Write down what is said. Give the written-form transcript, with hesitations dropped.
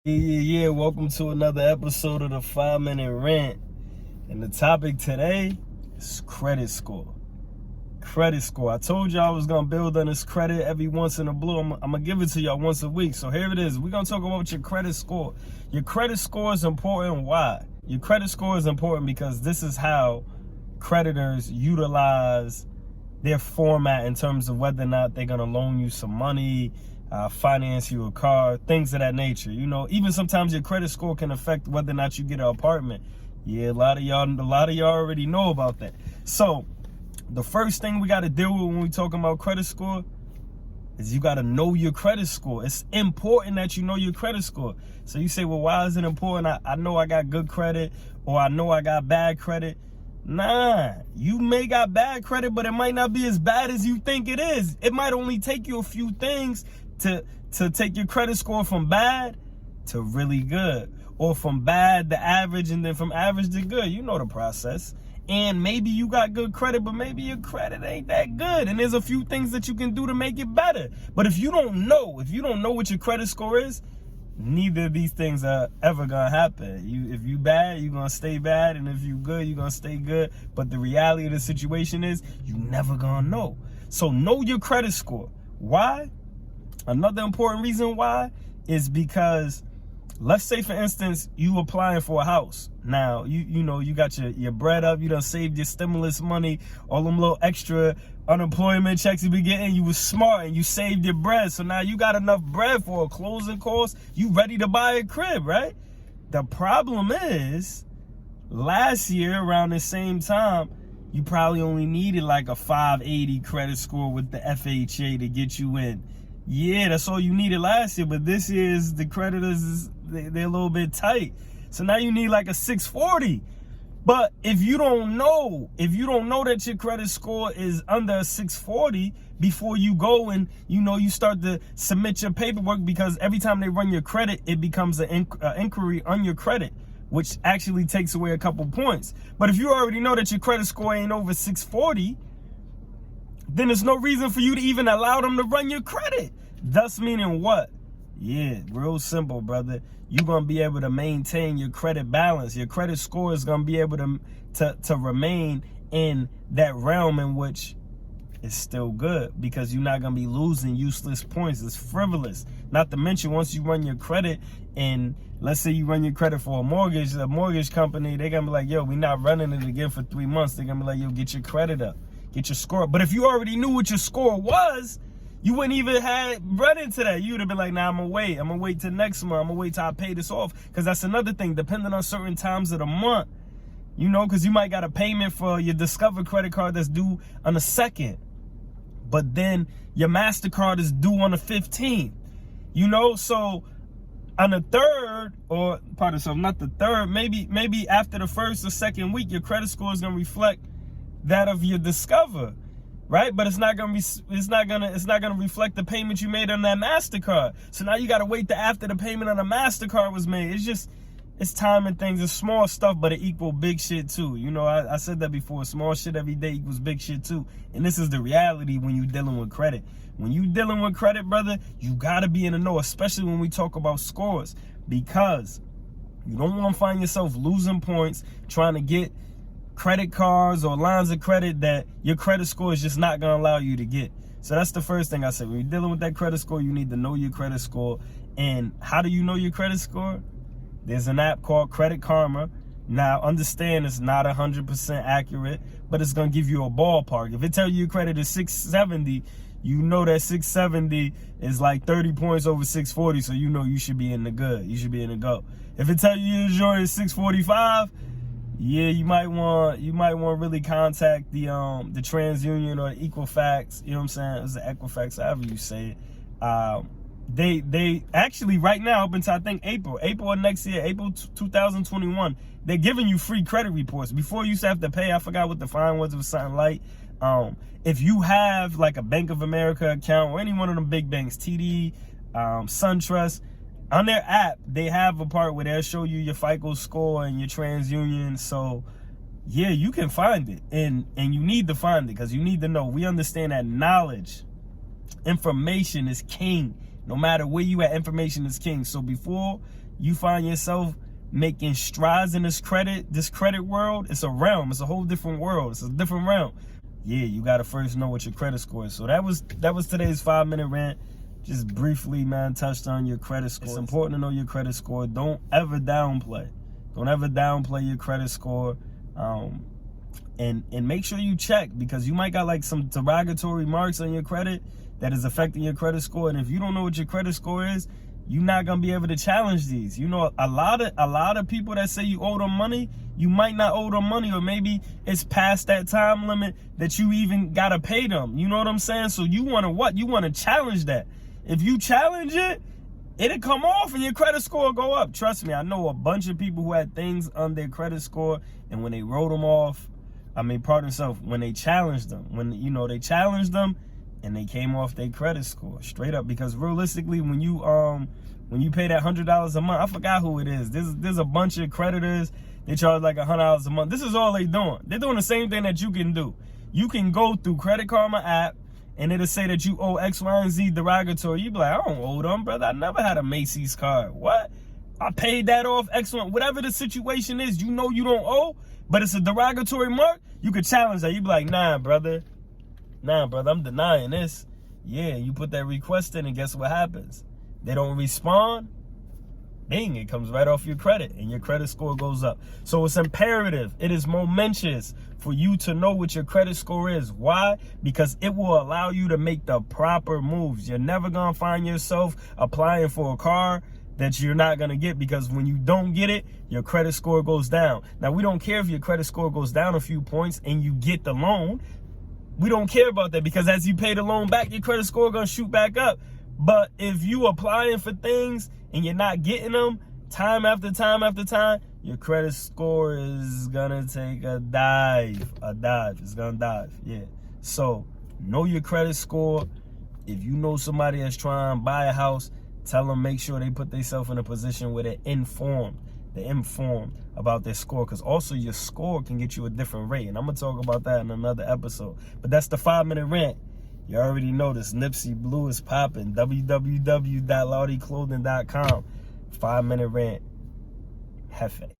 Yeah. Welcome to another episode of the 5-Minute Rant. And the topic today is credit score. Credit score. I told y'all I was going to build on this credit every once in a blue. I'm going to give it to y'all once a week. So here it is. We're going to talk about your credit score. Your credit score is important. Why? Your credit score is important because this is how creditors utilize their format in terms of whether or not they're going to loan you some money, finance you a car, things of that nature. You know, even sometimes your credit score can affect whether or not you get an apartment. Yeah, a lot of y'all already know about that. So the first thing we got to deal with when we talking about credit score is you got to know your credit score. It's important that you know your credit score. So you say, well, why is it important? I know I got good credit, or I know I got bad credit. Nah, you may got bad credit, but it might not be as bad as you think it is. It might only take you a few things to take your credit score from bad to really good, or from bad to average, and then from average to good. You know the process. And maybe you got good credit, but maybe your credit ain't that good, and there's a few things that you can do to make it better. But if you don't know what your credit score is, neither of these things are ever gonna happen. If you bad, you're gonna stay bad, and if you good, you're gonna stay good. But the reality of the situation is you never gonna know. So know your credit score. Why? Another important reason why is because, let's say for instance, you applying for a house. Now, you know, you got your bread up, you done saved your stimulus money, all them little extra unemployment checks you be getting. You was smart and you saved your bread. So now you got enough bread for a closing cost. You ready to buy a crib, right? The problem is, last year around the same time, you probably only needed like a 580 credit score with the FHA to get you in. Yeah, that's all you needed last year, but this year's the creditors, they're a little bit tight. So now you need like a 640. But if you don't know that your credit score is under a 640 before you go and, you start to submit your paperwork, because every time they run your credit, it becomes an inquiry on your credit, which actually takes away a couple points. But if you already know that your credit score ain't over 640, then there's no reason for you to even allow them to run your credit. Thus meaning what? Yeah, real simple, brother. You're going to be able to maintain your credit balance. Your credit score is going to be able to remain in that realm in which it's still good, because you're not going to be losing useless points. It's frivolous. Not to mention, once you run your credit, and let's say you run your credit for a mortgage company, they're going to be like, yo, we're not running it again for 3 months. They're going to be like, yo, get your credit up. Get your score up. But if you already knew what your score was, you wouldn't even have run into that. You would have been like, nah, I'm going to wait till next month. I'm going to wait till I pay this off. Because that's another thing, depending on certain times of the month, because you might got a payment for your Discover credit card that's due on the 2nd. But then your MasterCard is due on the 15th. So on the 3rd, or not the 3rd, maybe after the 1st or 2nd week, your credit score is going to reflect that of your Discover, right? But it's not gonna reflect the payment you made on that MasterCard. So now you gotta wait till after the payment on the MasterCard was made. It's time and things. It's small stuff, but it equal big shit too. I said that before. Small shit every day equals big shit too. And this is the reality when you dealing with credit. When you dealing with credit, brother, you gotta be in the know, especially when we talk about scores, because you don't want to find yourself losing points trying to get credit cards or lines of credit that your credit score is just not going to allow you to get. So that's the first thing I said. When you're dealing with that credit score, you need to know your credit score. And how do you know your credit score? There's an app called Credit Karma. Now, understand it's not 100% accurate, but it's going to give you a ballpark. If it tells you your credit is 670, you know that 670 is like 30 points over 640, so you should be in the good. You should be in the go. If it tells you your is 645, yeah, you might want to really contact the TransUnion or the Equifax. You know what I'm saying? It's the Equifax, however you say it. They actually right now up until I think April of next year, April 2021, they're giving you free credit reports. Before you used to have to pay. I forgot what the fine was. It was something like, if you have like a Bank of America account or any one of them big banks, TD, SunTrust, on their app, they have a part where they'll show you your FICO score and your TransUnion. So, yeah, you can find it. And you need to find it, because you need to know. We understand that knowledge, information is king. No matter where you at, information is king. So before you find yourself making strides in this credit world, it's a realm. It's a whole different world. It's a different realm. Yeah, you gotta first know what your credit score is. So that was today's 5-minute rant. Just briefly, man, touched on your credit score. It's important to know your credit score. Don't ever downplay. Don't ever downplay your credit score. And make sure you check, because you might got like some derogatory marks on your credit that is affecting your credit score. And if you don't know what your credit score is, you're not gonna be able to challenge these. You know, a lot of people that say you owe them money, you might not owe them money, or maybe it's past that time limit that you even gotta pay them. You know what I'm saying? So you wanna what? You wanna challenge that. If you challenge it, it'll come off and your credit score will go up. Trust me, I know a bunch of people who had things on their credit score, and when they wrote them off, when they challenged them, they challenged them and they came off their credit score straight up. Because realistically, when you pay that $100 a month, I forgot who it is. There's a bunch of creditors. They charge like $100 a month. This is all they doing. They're doing the same thing that you can do. You can go through Credit Karma app, and it'll say that you owe X, Y, and Z derogatory. You be like, I don't owe them, brother. I never had a Macy's card. What? I paid that off, X, Y. Whatever the situation is, you know you don't owe, but it's a derogatory mark. You could challenge that. You be like, nah, brother, I'm denying this. Yeah, you put that request in, and guess what happens? They don't respond. Bing, it comes right off your credit, and your credit score goes up. So it's imperative. It is momentous for you to know what your credit score is. Why? Because it will allow you to make the proper moves. You're never going to find yourself applying for a car that you're not going to get, because when you don't get it, your credit score goes down. Now, we don't care if your credit score goes down a few points and you get the loan. We don't care about that, because as you pay the loan back, your credit score going to shoot back up. But if you applying for things and you're not getting them time after time after time, your credit score is gonna take a dive. It's gonna dive. Yeah. So know your credit score. If you know somebody that's trying to buy a house, tell them make sure they put themselves in a position where they're informed about their score, because also your score can get you a different rate. And I'm gonna talk about that in another episode. But that's the 5-minute rant. You already know this. Nipsey Blue is popping. www.laudiclothing.com. 5-minute rant. Hefe.